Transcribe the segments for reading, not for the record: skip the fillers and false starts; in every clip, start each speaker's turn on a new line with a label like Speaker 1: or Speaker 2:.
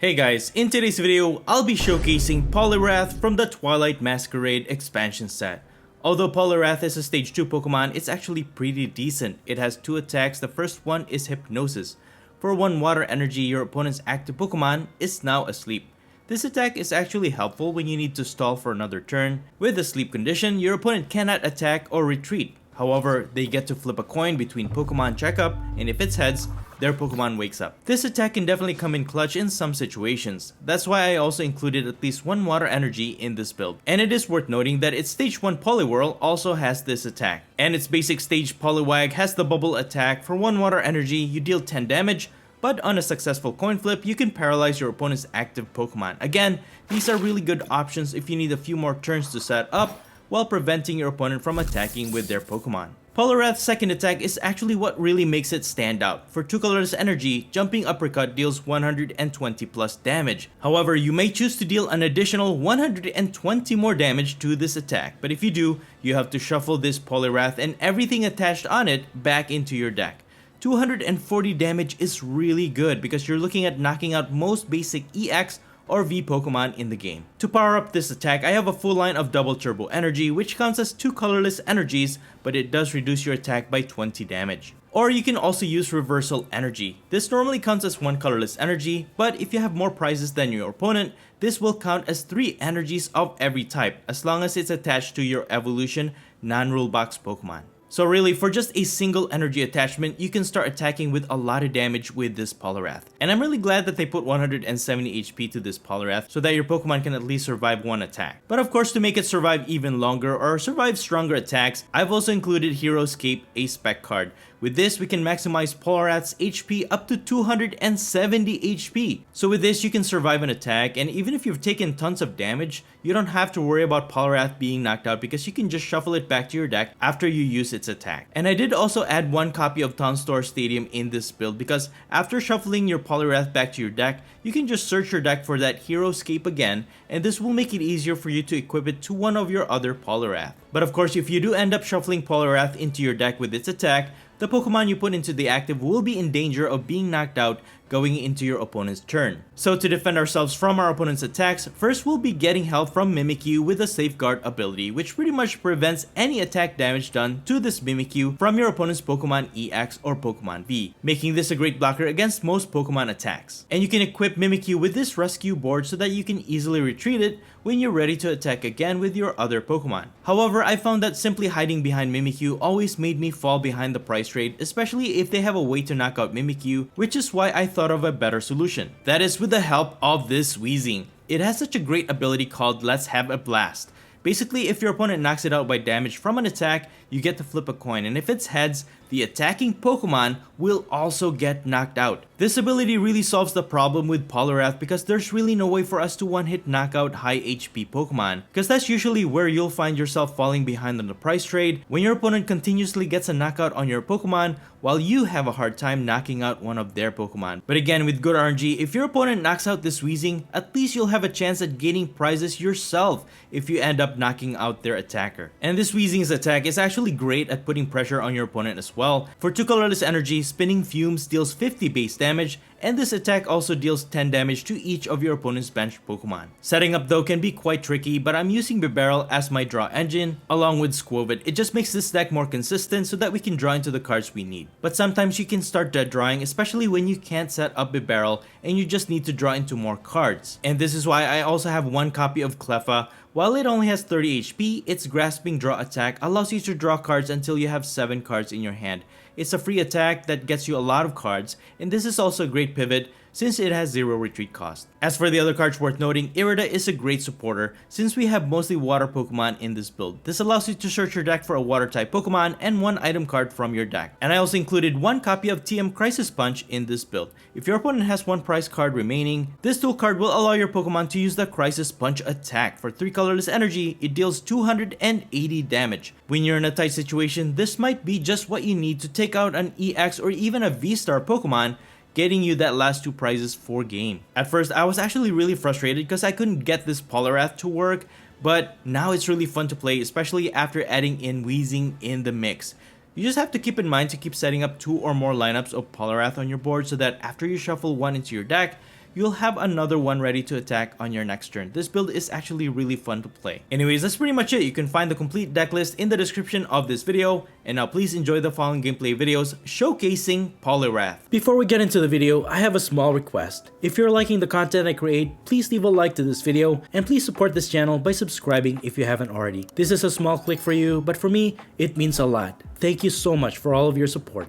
Speaker 1: Hey guys, in today's video, I'll be showcasing Poliwrath from the Twilight Masquerade expansion set. Although Poliwrath is a stage 2 Pokemon, it's actually pretty decent. It has 2 attacks. The first one is Hypnosis. For 1 water energy, your opponent's active Pokemon is now asleep. This attack is actually helpful when you need to stall for another turn. With the sleep condition, your opponent cannot attack or retreat. However, they get to flip a coin between Pokemon Checkup, and if it's heads, their Pokemon wakes up. This attack can definitely come in clutch in some situations. That's why I also included at least 1 water energy in this build. And it is worth noting that its stage 1 Poliwhirl also has this attack. And its basic stage Poliwag has the bubble attack. For 1 water energy, you deal 10 damage, but on a successful coin flip, you can paralyze your opponent's active Pokemon. Again, these are really good options if you need a few more turns to set up, while preventing your opponent from attacking with their Pokemon. Poliwrath's second attack is actually what really makes it stand out. For 2 colorless energy, Jumping Uppercut deals 120 plus damage. However, you may choose to deal an additional 120 more damage to this attack, but if you do, you have to shuffle this Poliwrath and everything attached on it back into your deck. 240 damage is really good because you're looking at knocking out most basic EX or V Pokemon in the game. To power up this attack, I have a full line of Double Turbo Energy, which counts as 2 colorless energies, but it does reduce your attack by 20 damage. Or you can also use Reversal Energy. This normally counts as 1 colorless energy, but if you have more prizes than your opponent, this will count as 3 energies of every type, as long as it's attached to your evolution non-rule box Pokemon. So really, for just a single energy attachment, you can start attacking with a lot of damage with this Poliwrath. And I'm really glad that they put 170 HP to this Poliwrath so that your Pokemon can at least survive 1 attack. But of course, to make it survive even longer or survive stronger attacks, I've also included Heroescape, a spec card. With this, we can maximize Poliwrath's HP up to 270 HP. So with this, you can survive an attack, and even if you've taken tons of damage, you don't have to worry about Poliwrath being knocked out because you can just shuffle it back to your deck after you use its attack. And I did also add 1 copy of Town Store Stadium in this build because after shuffling your Poliwrath back to your deck, you can just search your deck for that Heroescape again, and this will make it easier for you to equip it to one of your other Poliwrath. But of course, if you do end up shuffling Poliwrath into your deck with its attack, the Pokemon you put into the active will be in danger of being knocked out going into your opponent's turn. So to defend ourselves from our opponent's attacks, first we'll be getting help from Mimikyu with the Safeguard ability, which pretty much prevents any attack damage done to this Mimikyu from your opponent's Pokemon EX or Pokemon V, making this a great blocker against most Pokemon attacks. And you can equip Mimikyu with this rescue board so that you can easily retreat it when you're ready to attack again with your other Pokemon. However, I found that simply hiding behind Mimikyu always made me fall behind the price rate, especially if they have a way to knock out Mimikyu, which is why I thought of a better solution. That is with the help of this WEEZING. It has such a great ability called Let's Have a Blast. Basically, if your opponent knocks it out by damage from an attack, you get to flip a coin, and if it's heads, the attacking Pokemon will also get knocked out. This ability really solves the problem with Poliwrath because there's really no way for us to one-hit knock out high HP Pokemon, because that's usually where you'll find yourself falling behind on the price trade when your opponent continuously gets a knockout on your Pokemon while you have a hard time knocking out one of their Pokemon. But again, with good RNG, if your opponent knocks out this WEEZING, at least you'll have a chance at gaining prizes yourself if you end up knocking out their attacker. And this WEEZING's attack is actually great at putting pressure on your opponent as well. For 2 colorless energy, Spinning Fumes deals 50 base damage, and this attack also deals 10 damage to each of your opponent's benched Pokemon. Setting up though can be quite tricky, but I'm using Bibarel as my draw engine along with Squovit. It just makes this deck more consistent so that we can draw into the cards we need. But sometimes you can start dead drawing, especially when you can't set up Bibarel and you just need to draw into more cards. And this is why I also have 1 copy of Cleffa. While it only has 30 HP, its Grasping Draw attack allows you to draw cards until you have 7 cards in your hand. It's a free attack that gets you a lot of cards, and this is also a great pivot since it has 0 retreat cost. As for the other cards worth noting, Irida is a great supporter since we have mostly water Pokemon in this build. This allows you to search your deck for a water type Pokemon and 1 item card from your deck. And I also included 1 copy of TM Crisis Punch in this build. If your opponent has 1 prize card remaining, this tool card will allow your Pokemon to use the Crisis Punch attack. For 3 colorless energy, it deals 280 damage. When you're in a tight situation, this might be just what you need to take out an EX or even a VSTAR Pokemon, getting you that last 2 prizes for game. At first, I was actually really frustrated because I couldn't get this Poliwrath to work, but now it's really fun to play, especially after adding in Weezing in the mix. You just have to keep in mind to keep setting up 2 or more lineups of Poliwrath on your board so that after you shuffle 1 into your deck, you'll have another one ready to attack on your next turn. This build is actually really fun to play. Anyways, that's pretty much it. You can find the complete deck list in the description of this video. And now please enjoy the following gameplay videos showcasing Poliwrath. Before we get into the video, I have a small request. If you're liking the content I create, please leave a like to this video and please support this channel by subscribing if you haven't already. This is a small click for you, but for me, it means a lot. Thank you so much for all of your support.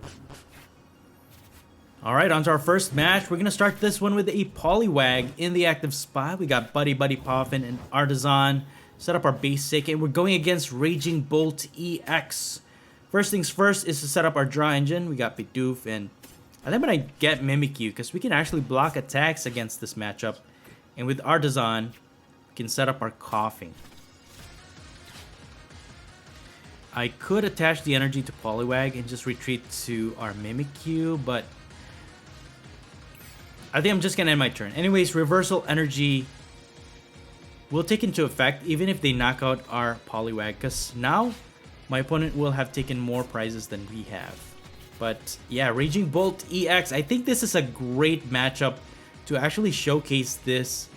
Speaker 1: Alright, on to our first match. We're going to start this one with a Poliwag in the active spot. We got Buddy Poffin and Artisan. Set up our basic, and we're going against Raging Bolt EX. First things first is to set up our draw engine. We got Bidoof, and I think I'm going to get Mimikyu because we can actually block attacks against this matchup. And with Artisan, we can set up our Coughing. I could attach the energy to Poliwag and just retreat to our Mimikyu, but I think I'm just gonna end my turn. Anyways, reversal energy will take into effect even if they knock out our Poliwag, because now my opponent will have taken more prizes than we have. But yeah, Raging Bolt EX, I think this is a great matchup to actually showcase this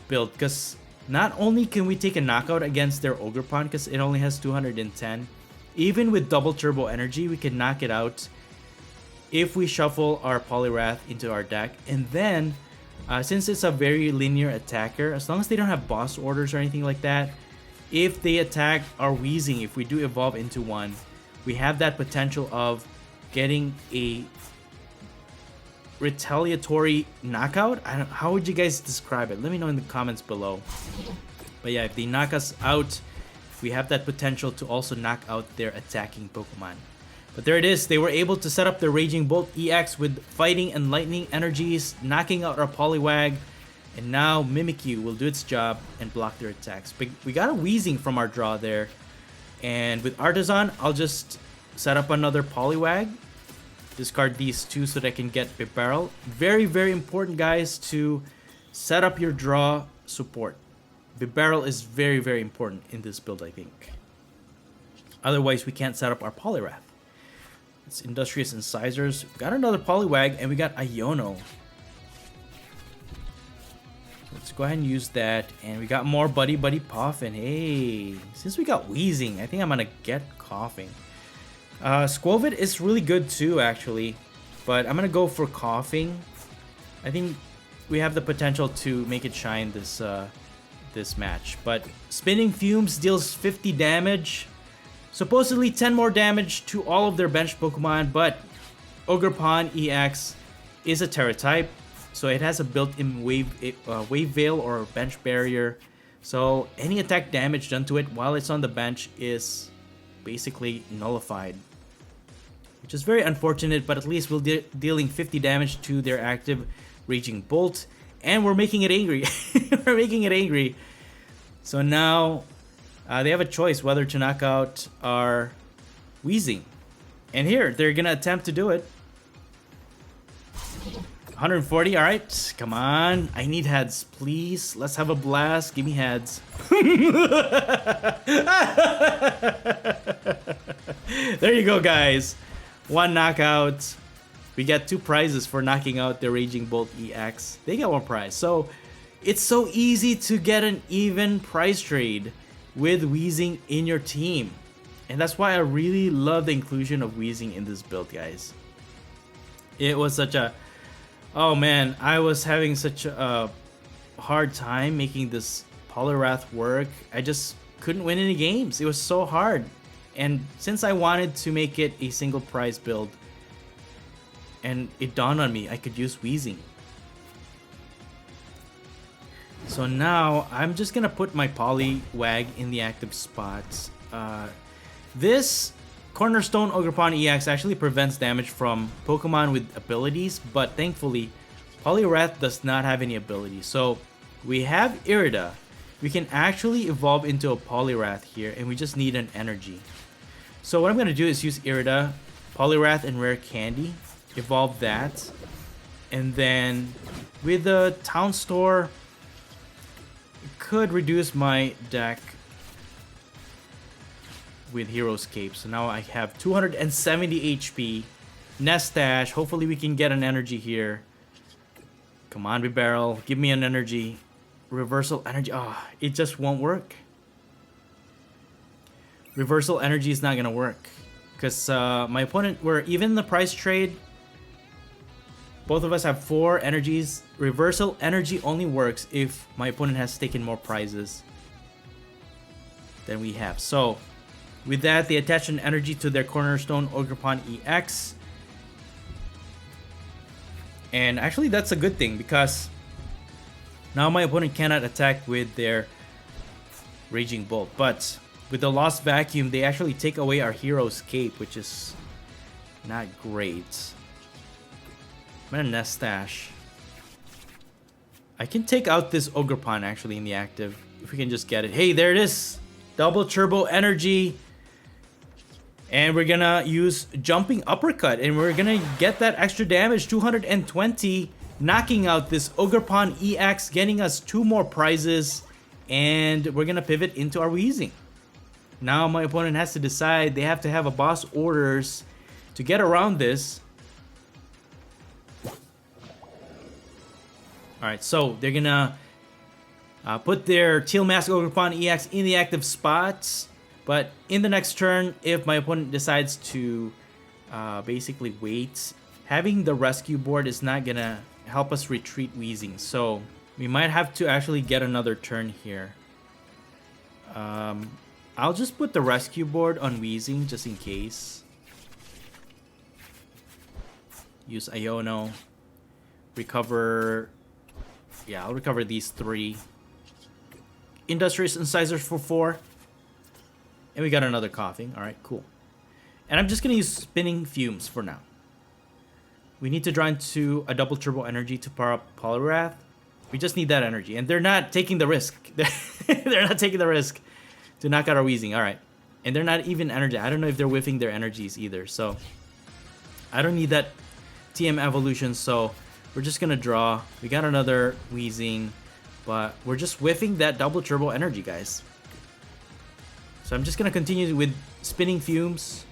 Speaker 1: build, because not only can we take a knockout against their Ogerpon because it only has 210, even with double turbo energy we can knock it out if we shuffle our Poliwrath into our deck. And then, since it's a very linear attacker, as long as they don't have boss orders or anything like that, if they attack our Weezing, if we do evolve into one, we have that potential of getting a retaliatory knockout. How would you guys describe it? Let me know in the comments below. But yeah, if they knock us out, we have that potential to also knock out their attacking Pokemon. But there it is, they were able to set up the Raging Bolt EX with Fighting and Lightning energies, knocking out our Poliwag, and now Mimikyu will do its job and block their attacks. But we got a Weezing from our draw there, and with Artisan, I'll just set up another Poliwag, discard these 2 so that I can get Bibarel. Very, very important, guys, to set up your draw support. Bibarel is very, very important in this build, I think. Otherwise, we can't set up our Poliwrath. It's Industrious Incisors. We got another Poliwag, and we got Iono. Let's go ahead and use that. And we got more Buddy Poffin. Hey, since we got Weezing, I think I'm gonna get Coughing. Squovid is really good too, actually, but I'm gonna go for Coughing. I think we have the potential to make it shine this this match. But Spinning Fumes deals 50 damage. Supposedly 10 more damage to all of their bench Pokemon, but Ogerpon EX is a Terra type, so it has a built-in wave veil or bench barrier. So any attack damage done to it while it's on the bench is basically nullified, which is very unfortunate, but at least we're dealing 50 damage to their active Raging Bolt, and we're making it angry. We're making it angry. So now they have a choice whether to knock out our Weezing. And here, they're gonna attempt to do it. 140, alright. Come on. I need heads, please. Let's have a blast. Give me heads. There you go, guys. 1 knockout. We get 2 prizes for knocking out the Raging Bolt EX. They get 1 prize. So, it's so easy to get an even prize trade with Weezing in your team. And that's why I really love the inclusion of Weezing in this build, guys. It was such a... Oh man, I was having such a hard time making this Poliwrath work. I just couldn't win any games. It was so hard. And since I wanted to make it a single prize build, and it dawned on me I could use Weezing. So now I'm just gonna put my Poliwag in the active spots. This Cornerstone Ogerpon EX actually prevents damage from Pokemon with abilities, but thankfully Poliwrath does not have any abilities. So we have Irida. We can actually evolve into a Poliwrath here, and we just need an energy. So what I'm gonna do is use Irida, Poliwrath, and Rare Candy, evolve that, and then with the Town Store, it could reduce my deck with Hero's Cape. So now I have 270 HP. Nestash, hopefully we can get an energy here. Come on, Barrel, give me an energy. Reversal energy, it just won't work. Reversal energy is not gonna work because my opponent, we're even in the price trade. Both of us have 4 energies. Reversal energy only works if my opponent has taken more prizes than we have. So with that, they attach an energy to their Cornerstone Ogerpon EX. And actually that's a good thing because now my opponent cannot attack with their Raging Bolt. But with the Lost Vacuum, they actually take away our Hero's Cape, which is not great. I'm gonna Nestash. I can take out this Ogerpon actually in the active, if we can just get it. Hey, there it is! Double Turbo Energy. And we're gonna use Jumping Uppercut, and we're gonna get that extra damage, 220, knocking out this Ogerpon EX, getting us 2 more prizes, and we're gonna pivot into our Weezing. Now my opponent has to decide, they have to have a boss orders to get around this. Alright, so they're gonna put their Teal Mask Ogerpon EX in the active spots. But in the next turn, if my opponent decides to basically wait, having the rescue board is not gonna help us retreat Weezing. So we might have to actually get another turn here. I'll just put the rescue board on Weezing just in case. Use Iono. Recover. Yeah, I'll recover these 3. Industrious Incisors for 4. And we got another Coughing. Alright, cool. And I'm just going to use Spinning Fumes for now. We need to draw into a double Turbo Energy to power up Poliwrath. We just need that energy. And they're not taking the risk. They're not taking the risk to knock out our Weezing. Alright. And they're not even energy. I don't know if they're whiffing their energies either. So I don't need that TM evolution. So we're just going to draw. We got another Weezing. But we're just whiffing that double Turbo Energy, guys. So I'm just gonna continue with Spinning Fumes.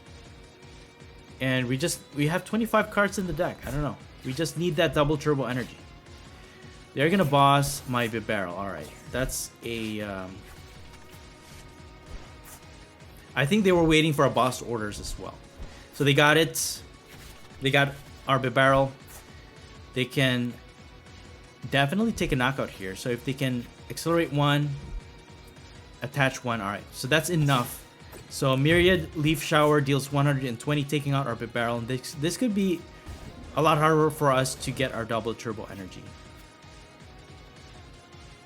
Speaker 1: And we have 25 cards in the deck. I don't know. We just need that double Turbo Energy. They're gonna boss my Bibarel. Alright. That's a I think they were waiting for a boss orders as well. So they got it. They got our Bibarel. They can definitely take a knockout here. So if they can accelerate 1, attach 1. Alright, so that's enough. So Myriad Leaf Shower deals 120, taking out our Bibarel. And this could be a lot harder for us to get our double Turbo Energy.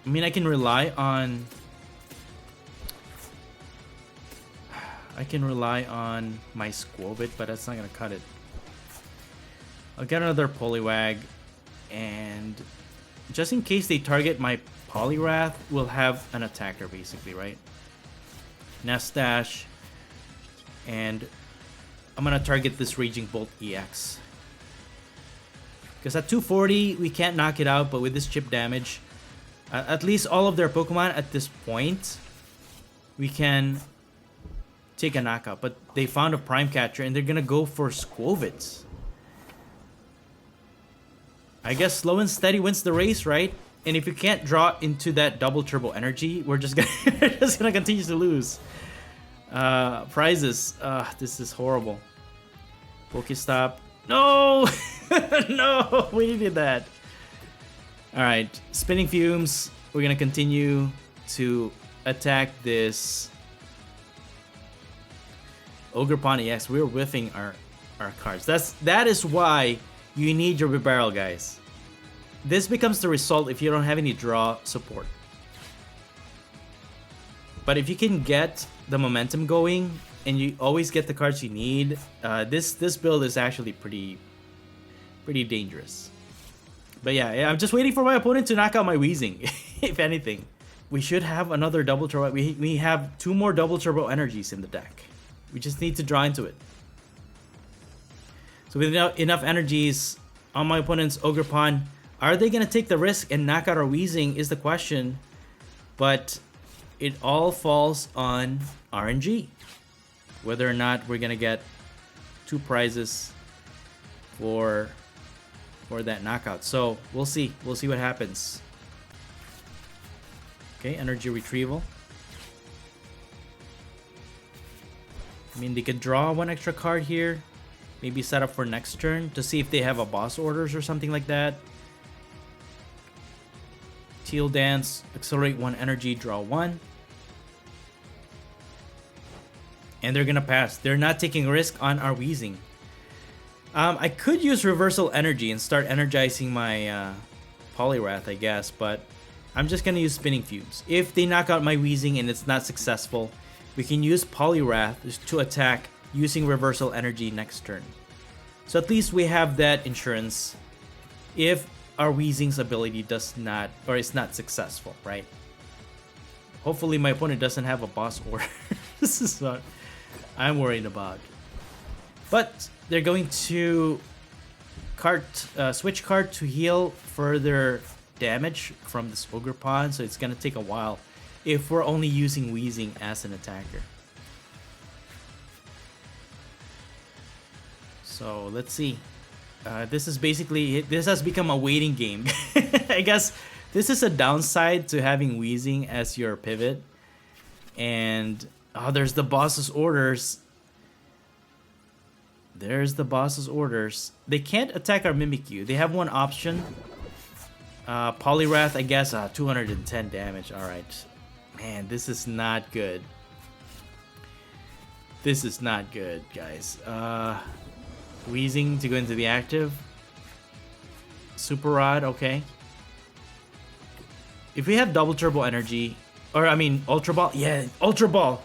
Speaker 1: I mean, I can rely on my Squovit, but that's not gonna cut it. I'll get another Poliwag, and just in case they target my Poliwrath, we'll have an attacker basically, right? Nestash, and I'm gonna target this Raging Bolt EX. Because at 240, we can't knock it out, but with this chip damage, at least all of their Pokemon at this point, we can take a knockout. But they found a Prime Catcher, and they're gonna go for Squovits. I guess slow and steady wins the race, right? And if you can't draw into that double Turbo Energy, we're just gonna continue to lose prizes. This is horrible. Pokestop. No! No! We needed that. Alright, Spinning Fumes. We're gonna continue to attack this Ogerpon EX. We're whiffing our cards. That is why you need your Bibarel, guys. This becomes the result if you don't have any draw support. But if you can get the momentum going and you always get the cards you need, this build is actually pretty dangerous. But yeah, I'm just waiting for my opponent to knock out my WEEZING, if anything. We should have another double turbo. We have 2 more double turbo energies in the deck. We just need to draw into it. So with enough energies on my opponent's Ogerpon, are they going to take the risk and knock out our WEEZING is the question. But it all falls on RNG. Whether or not we're going to get 2 prizes for that knockout. So we'll see. We'll see what happens. Okay, energy retrieval. I mean, they could draw 1 extra card here. Maybe set up for next turn to see if they have a boss orders or something like that. Teal Dance, accelerate 1 energy, draw 1. And they're gonna pass. They're not taking a risk on our WEEZING. I could use Reversal Energy and start energizing my Poliwrath, I guess, but I'm just gonna use Spinning Fumes. If they knock out my WEEZING and it's not successful, we can use Poliwrath to attack using Reversal Energy next turn. So at least we have that insurance if our WEEZING's ability does not, or is not successful, right? Hopefully my opponent doesn't have a boss order. This is what I'm worried about. But they're going to switch card to heal further damage from this Ogerpon, so it's gonna take a while if we're only using WEEZING as an attacker. So let's see. This has become a waiting game. I guess this is a downside to having WEEZING as your pivot. And there's the boss's orders. There's the boss's orders. They can't attack our Mimikyu. They have 1 option. Poliwrath, I guess, 210 damage. Alright. Man, this is not good. This is not good, guys. WEEZING to go into the active. Super Rod, okay. If we have double turbo energy, or I mean Ultra Ball, yeah, Ultra Ball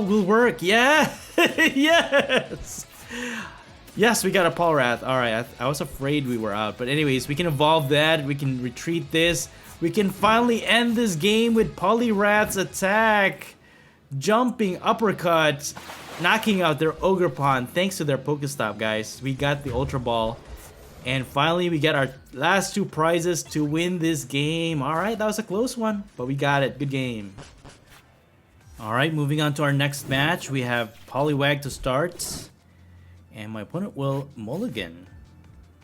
Speaker 1: will work, yeah, yes, yes, we got a Poliwrath. All right, I was afraid we were out, but anyways, we can evolve that. We can retreat this. We can finally end this game with Poliwrath's attack, jumping uppercut, knocking out their Ogerpon thanks to their Pokestop, guys. We got the Ultra Ball. And finally, we get our last 2 prizes to win this game. Alright, that was a close one, but we got it. Good game. Alright, moving on to our next match. We have Poliwag to start. And my opponent will mulligan.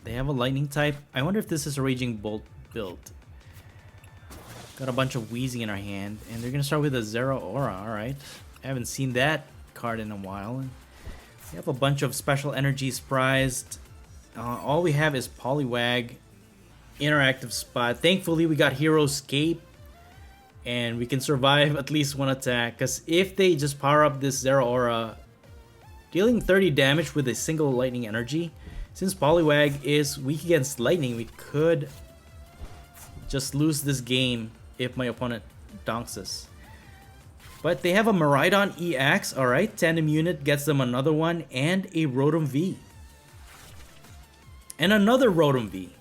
Speaker 1: They have a lightning type. I wonder if this is a Raging Bolt build. Got a bunch of WEEZING in our hand. And they're going to start with a Zero Aura. Alright. I haven't seen that card in a while. We have a bunch of special energies prized. All we have is Poliwag, interactive spot. Thankfully, we got Hero Escape, and we can survive at least 1 attack. Because if they just power up this Zero Aura, dealing 30 damage with a single lightning energy, since Poliwag is weak against lightning, we could just lose this game if my opponent donks us. But they have a Miraidon EX, alright, Tandem Unit gets them another one, and a Rotom V. And another Rotom V.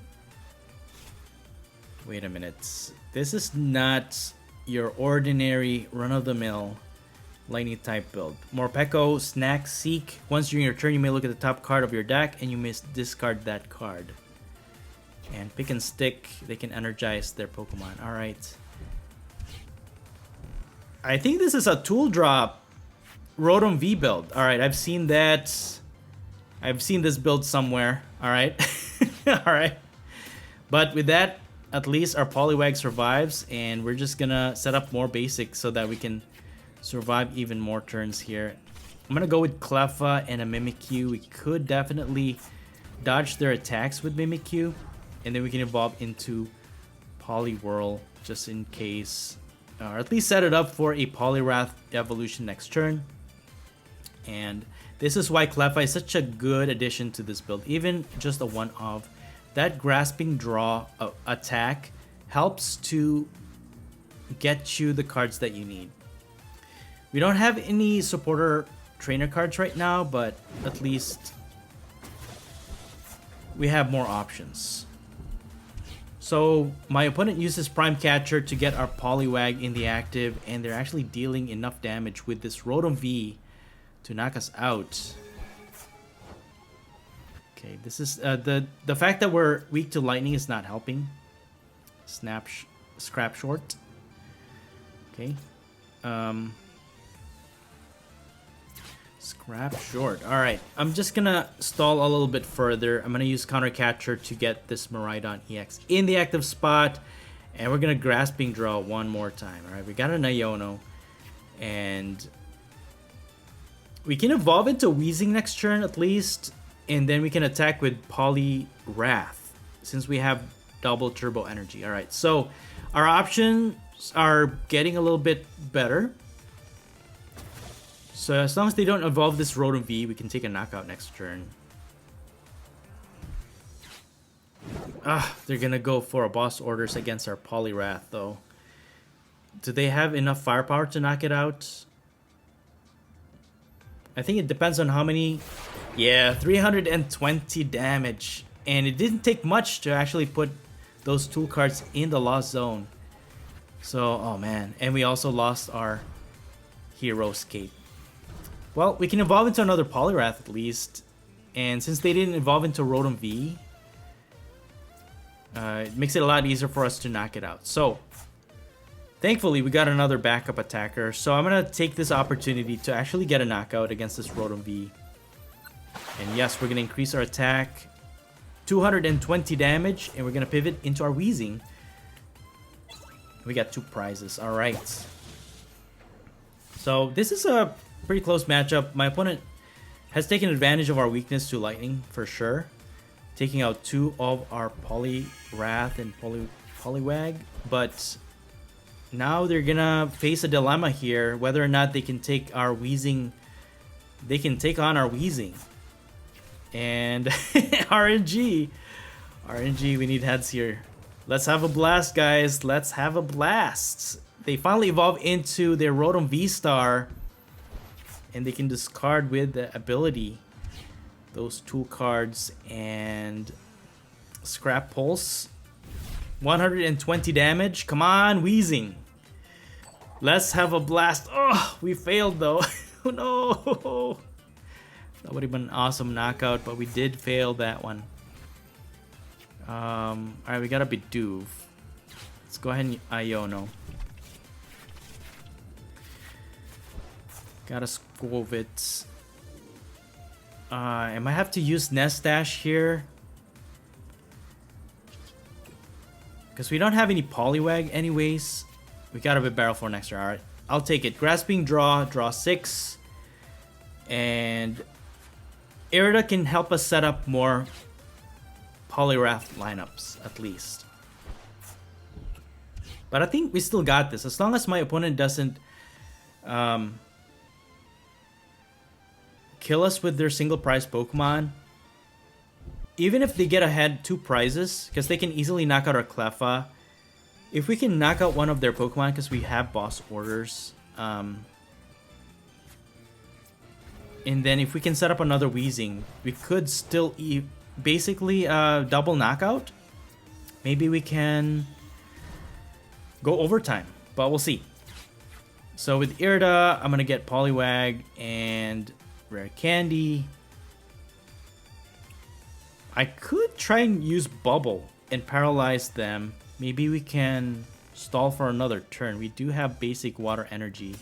Speaker 1: Wait a minute. This is not your ordinary run-of-the-mill lightning type build. Morpeko, Snack, Seek. Once during your turn, you may look at the top card of your deck and you may discard that card. And Pick and Stick, they can energize their Pokemon. Alright. I think this is a Tool Drop Rotom V build. Alright, I've seen that. I've seen this build somewhere. Alright. Alright. But with that, at least our Poliwag survives. And we're just gonna set up more basics so that we can survive even more turns here. I'm gonna go with Cleffa and a Mimikyu. We could definitely dodge their attacks with Mimikyu. And then we can evolve into Poliwhirl just in case. Or at least set it up for a Poliwrath evolution next turn. And this is why Cleffa is such a good addition to this build. Even just a one-off. That Grasping Draw attack helps to get you the cards that you need. We don't have any supporter trainer cards right now, but at least we have more options. So my opponent uses Prime Catcher to get our Poliwag in the active, and they're actually dealing enough damage with this Rotom V to knock us out. Okay, this is the fact that we're weak to lightning is not helping. Scrap short. Okay. Scrap short. Alright, I'm just gonna stall a little bit further. I'm gonna use Counter Catcher to get this Miraidon EX in the active spot. And we're gonna Grasping Draw one more time. Alright, we got an Iono. And we can evolve into Weezing next turn at least. And then we can attack with Poliwrath, since we have double turbo energy. Alright, so our options are getting a little bit better. So as long as they don't evolve this Rotom V, we can take a knockout next turn. They're gonna go for a boss orders against our Poliwrath though. Do they have enough firepower to knock it out? I think it depends on how many. Yeah, 320 damage. And it didn't take much to actually put those tool cards in the lost zone. So, oh man. And we also lost our Hero Skate. Well, we can evolve into another Poliwrath at least. And since they didn't evolve into Rotom V, it makes it a lot easier for us to knock it out. So, thankfully, we got another backup attacker. So I'm going to take this opportunity to actually get a knockout against this Rotom V. And yes, we're going to increase our attack. 220 damage. And we're going to pivot into our Weezing. We got 2 prizes. Alright. So this is a pretty close matchup. My opponent has taken advantage of our weakness to lightning for sure. Taking out 2 of our Poliwrath and Poliwag. But now they're gonna face a dilemma here, whether or not they can take our Weezing. They can take on our Weezing. And RNG, we need heads here. Let's have a blast, guys. Let's have a blast. They finally evolve into their Rotom VSTAR, and they can discard with the ability those tool cards and Scrap Pulse. 120 damage. Come on, Weezing. Let's have a blast. Oh, we failed though. Oh no. That would have been an awesome knockout, but we did fail that one. Alright, we got a Bidoof. Let's go ahead and Iono. Got a Squovit. I might have to use Nest Dash here, because we don't have any Poliwag anyways. We got a bit barrel for next turn. Alright, I'll take it. Grasping Draw, draw 6. And Irida can help us set up more Poliwrath lineups, at least. But I think we still got this. As long as my opponent doesn't kill us with their single prize Pokemon. Even if they get ahead 2 prizes, because they can easily knock out our Cleffa. If we can knock out one of their Pokemon, because we have boss orders. And then if we can set up another Weezing, we could still basically double knockout. Maybe we can go overtime, but we'll see. So with Irida, I'm going to get Poliwag and Rare Candy. I could try and use Bubble and paralyze them. Maybe we can stall for another turn. We do have basic water energy.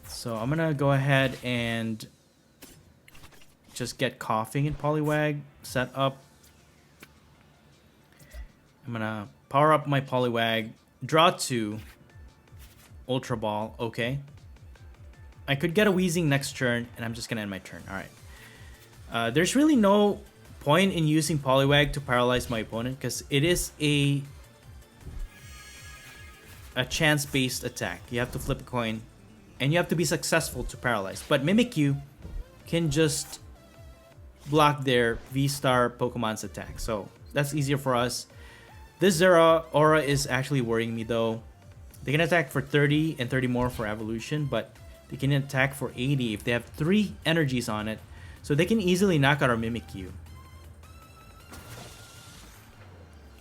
Speaker 1: So I'm gonna go ahead and just get Coughing and Poliwag set up. I'm gonna power up my Poliwag, draw 2, Ultra Ball, okay. I could get a Weezing next turn, and I'm just gonna end my turn. Alright. There's really no point in using Poliwag to paralyze my opponent, because it is a chance-based attack. You have to flip a coin, and you have to be successful to paralyze. But Mimikyu can just block their V-Star Pokemon's attack, so that's easier for us. This Zera Aura is actually worrying me though. They can attack for 30 and 30 more for evolution, but they can attack for 80 if they have 3 energies on it. So they can easily knock out our Mimikyu.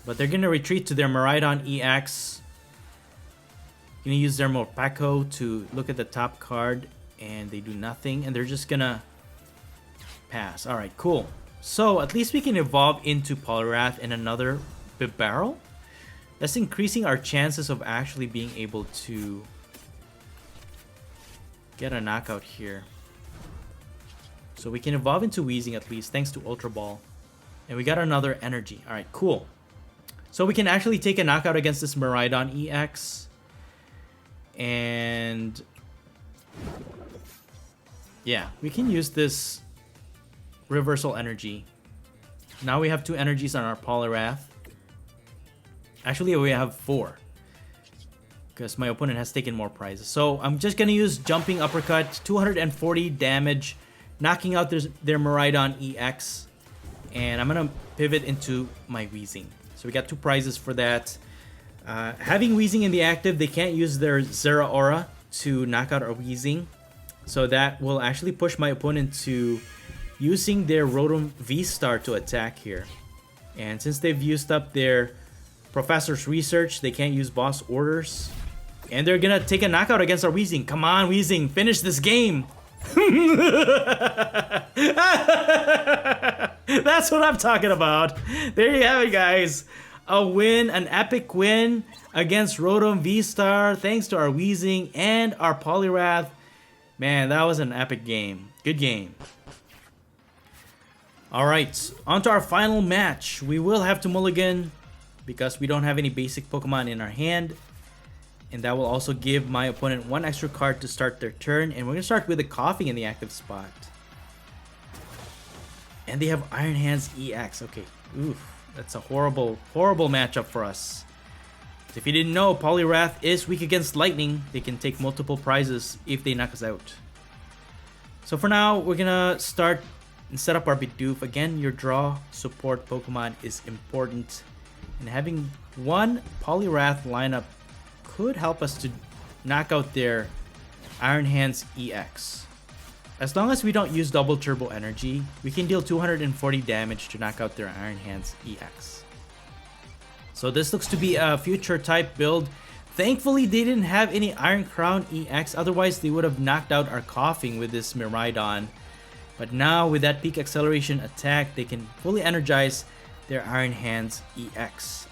Speaker 1: But they're gonna retreat to their Miraidon EX. Gonna use their Morpeko to look at the top card, and they do nothing, and they're just gonna pass. Alright, cool. So at least we can evolve into Poliwrath and another Bibarel. That's increasing our chances of actually being able to get a knockout here. So we can evolve into Weezing at least, thanks to Ultra Ball. And we got another energy. Alright, cool. So we can actually take a knockout against this Miraidon EX. And yeah, we can use this reversal energy. Now we have 2 energies on our Poliwrath. Actually, we have 4. Because my opponent has taken more prizes. So I'm just going to use Jumping Uppercut, 240 damage, knocking out their Miraidon EX. And I'm going to pivot into my Weezing. So we got 2 prizes for that. Having Weezing in the active, they can't use their Zeraora to knock out our Weezing. So that will actually push my opponent to using their Rotom VSTAR to attack here. And since they've used up their Professor's Research, they can't use Boss Orders. And they're gonna take a knockout against our Weezing. Come on, Weezing, finish this game! That's what I'm talking about. There you have it, guys. A win, an epic win against Rotom VSTAR, thanks to our Weezing and our Poliwrath. Man, that was an epic game. Good game. Alright, on to our final match. We will have to mulligan because we don't have any basic Pokemon in our hand. And that will also give my opponent 1 extra card to start their turn. And we're going to start with a Coughing in the active spot. And they have Iron Hands EX. Okay, oof. That's a horrible, horrible matchup for us. If you didn't know, Poliwrath is weak against lightning. They can take multiple prizes if they knock us out. So for now, we're gonna start and set up our Bidoof. Again, your draw support Pokemon is important. And having 1 Poliwrath lineup could help us to knock out their Iron Hands EX. As long as we don't use double turbo energy, we can deal 240 damage to knock out their Iron Hands EX. So this looks to be a future type build. Thankfully, they didn't have any Iron Crown EX, otherwise they would have knocked out our Coughing with this Miraidon. But now with that peak acceleration attack, they can fully energize their Iron Hands EX.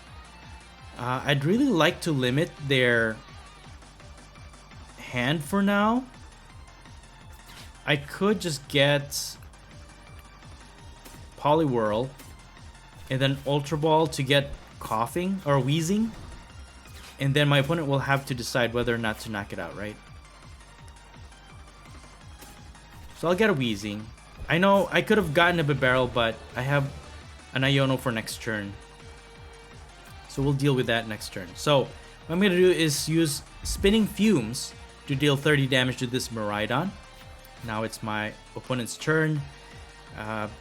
Speaker 1: I'd really like to limit their hand for now. I could just get Poliwhirl and then Ultra Ball to get Coughing or Weezing, and then my opponent will have to decide whether or not to knock it out, right? So I'll get a Weezing. I know I could have gotten a Bibarel, but I have an Iono for next turn. So we'll deal with that next turn. So what I'm going to do is use Spinning Fumes to deal 30 damage to this Miraidon. Now it's my opponent's turn.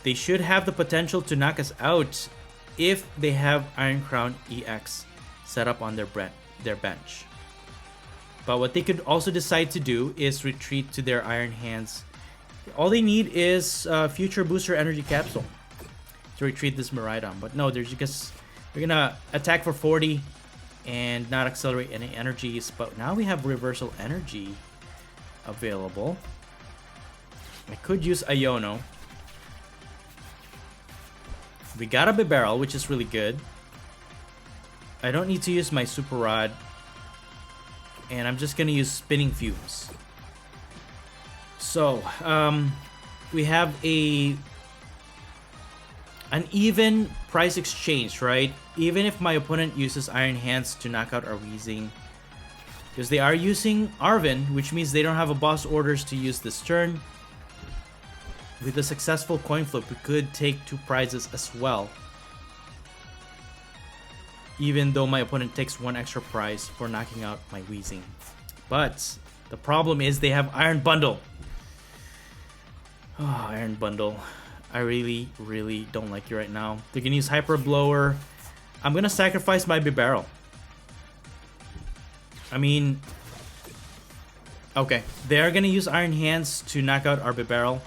Speaker 1: They should have the potential to knock us out if they have Iron Crown EX set up on their bench. But what they could also decide to do is retreat to their Iron Hands. All they need is Future Booster Energy Capsule to retreat this Miraidon. But no, they're gonna attack for 40 and not accelerate any energies. But now we have Reversal Energy available. I could use Iono. We got a Bibarel, which is really good. I don't need to use my Super Rod. And I'm just gonna use Spinning Fumes. So, we have an even price exchange, right? Even if my opponent uses Iron Hands to knock out our Weezing. Because they are using Arven, which means they don't have a Boss Orders to use this turn. With a successful coin flip, we could take 2 prizes as well. Even though my opponent takes 1 extra prize for knocking out my Weezing. But the problem is they have Iron Bundle. Oh, Iron Bundle. I really, really don't like you right now. They're gonna use Hyper Blower. I'm gonna sacrifice my Bibarel. I mean, okay, they are gonna use Iron Hands to knock out our Bibarel.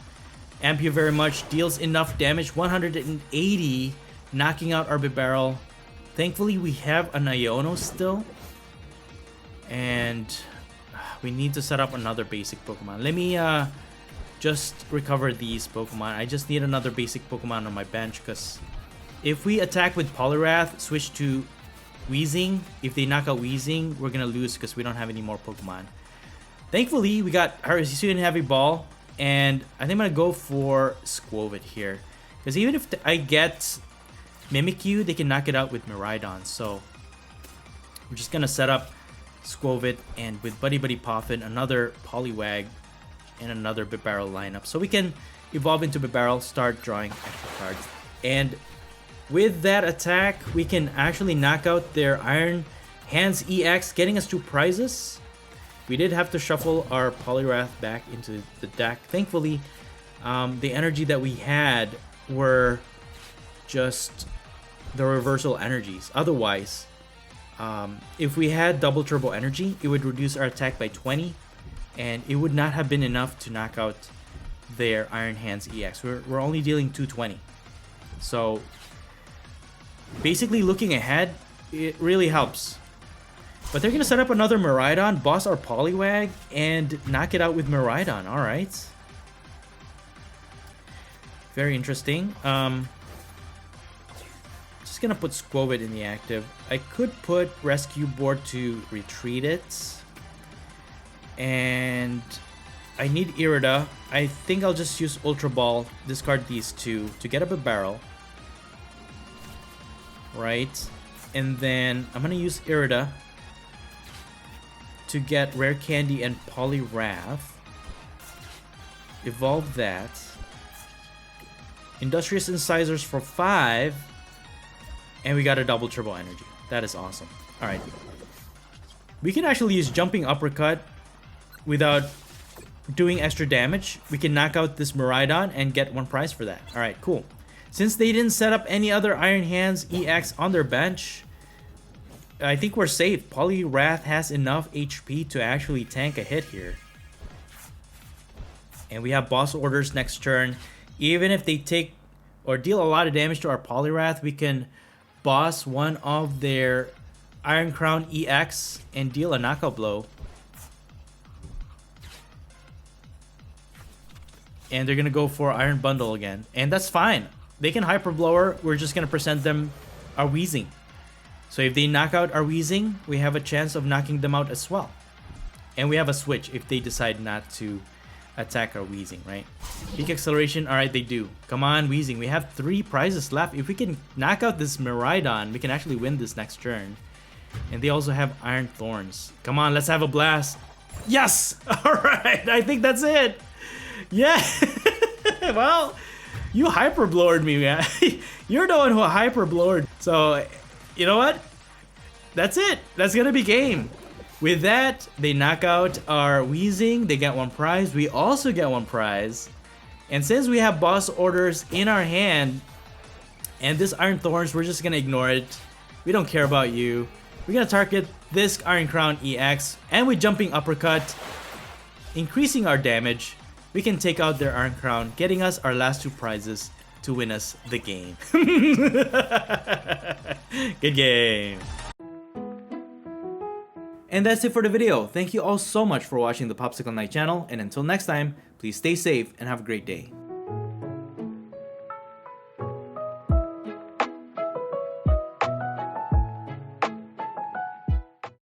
Speaker 1: Amp you very much, deals enough damage, 180, knocking out our Bibarel. Thankfully, we have an Iono still, and we need to set up another basic Pokemon. Let me just recover these Pokemon. I just need another basic Pokemon on my bench, because if we attack with Poliwrath, switch to WEEZING, if they knock out WEEZING, we're gonna lose because we don't have any more Pokemon. Thankfully, we got our Hisuian Heavy Ball, and I think I'm gonna go for Squovit here, because even if I get Mimikyu, they can knock it out with Miraidon. So we're just gonna set up Squovit, and with Buddy Buddy Poffin, another Poliwag, and another Bibarel lineup, so we can evolve into Bibarel, start drawing extra cards. And with that attack, we can actually knock out their Iron Hands EX, getting us 2 prizes. We did have to shuffle our Poliwrath back into the deck. Thankfully, the energy that we had were just the reversal energies. Otherwise, if we had double turbo energy, it would reduce our attack by 20, and it would not have been enough to knock out their Iron Hands EX. We're only dealing 220. So basically, looking ahead, it really helps. But they're gonna set up another Miraidon, boss our Poliwag, and knock it out with Miraidon. All right. Very interesting. Just gonna put Squovit in the active. I could put Rescue Board to retreat it. And I need Irida. I think I'll just use Ultra Ball, discard these 2 to get up a barrel. Right. And then I'm gonna use Irida to get Rare Candy and Poliwrath. Evolve that. Industrious Incisors for 5. And we got a double turbo energy. That is awesome. Alright. We can actually use Jumping Uppercut without doing extra damage. We can knock out this Miraidon and get 1 prize for that. Alright, cool. Since they didn't set up any other Iron Hands EX on their bench, I think we're safe. Poliwrath has enough HP to actually tank a hit here. And we have boss orders next turn. Even if they take or deal a lot of damage to our Poliwrath, we can boss one of their Iron Crown EX and deal a knockout blow. And they're gonna go for Iron Bundle again. And that's fine. They can Hyper Blower. We're just gonna present them our WEEZING. So if they knock out our WEEZING, we have a chance of knocking them out as well. And we have a switch if they decide not to attack our WEEZING, right? Peak Acceleration, alright, they do. Come on, WEEZING. We have 3 prizes left. If we can knock out this Miraidon, we can actually win this next turn. And they also have Iron Thorns. Come on, let's have a blast. Yes! Alright, I think that's it. Yeah! Well, you hyperblowered me, man. You're the one who hyperblowered. So, you know what? That's it. That's gonna be game. With that, they knock out our WEEZING. They get 1 prize. We also get 1 prize. And since we have boss orders in our hand, and this Iron Thorns, we're just gonna ignore it. We don't care about you. We're gonna target this Iron Crown EX, and with Jumping Uppercut, increasing our damage, we can take out their Iron Crown, getting us our last 2 prizes to win us the game. Good game. And that's it for the video. Thank you all so much for watching the Popsicleknight channel, and until next time, please stay safe and have a great day.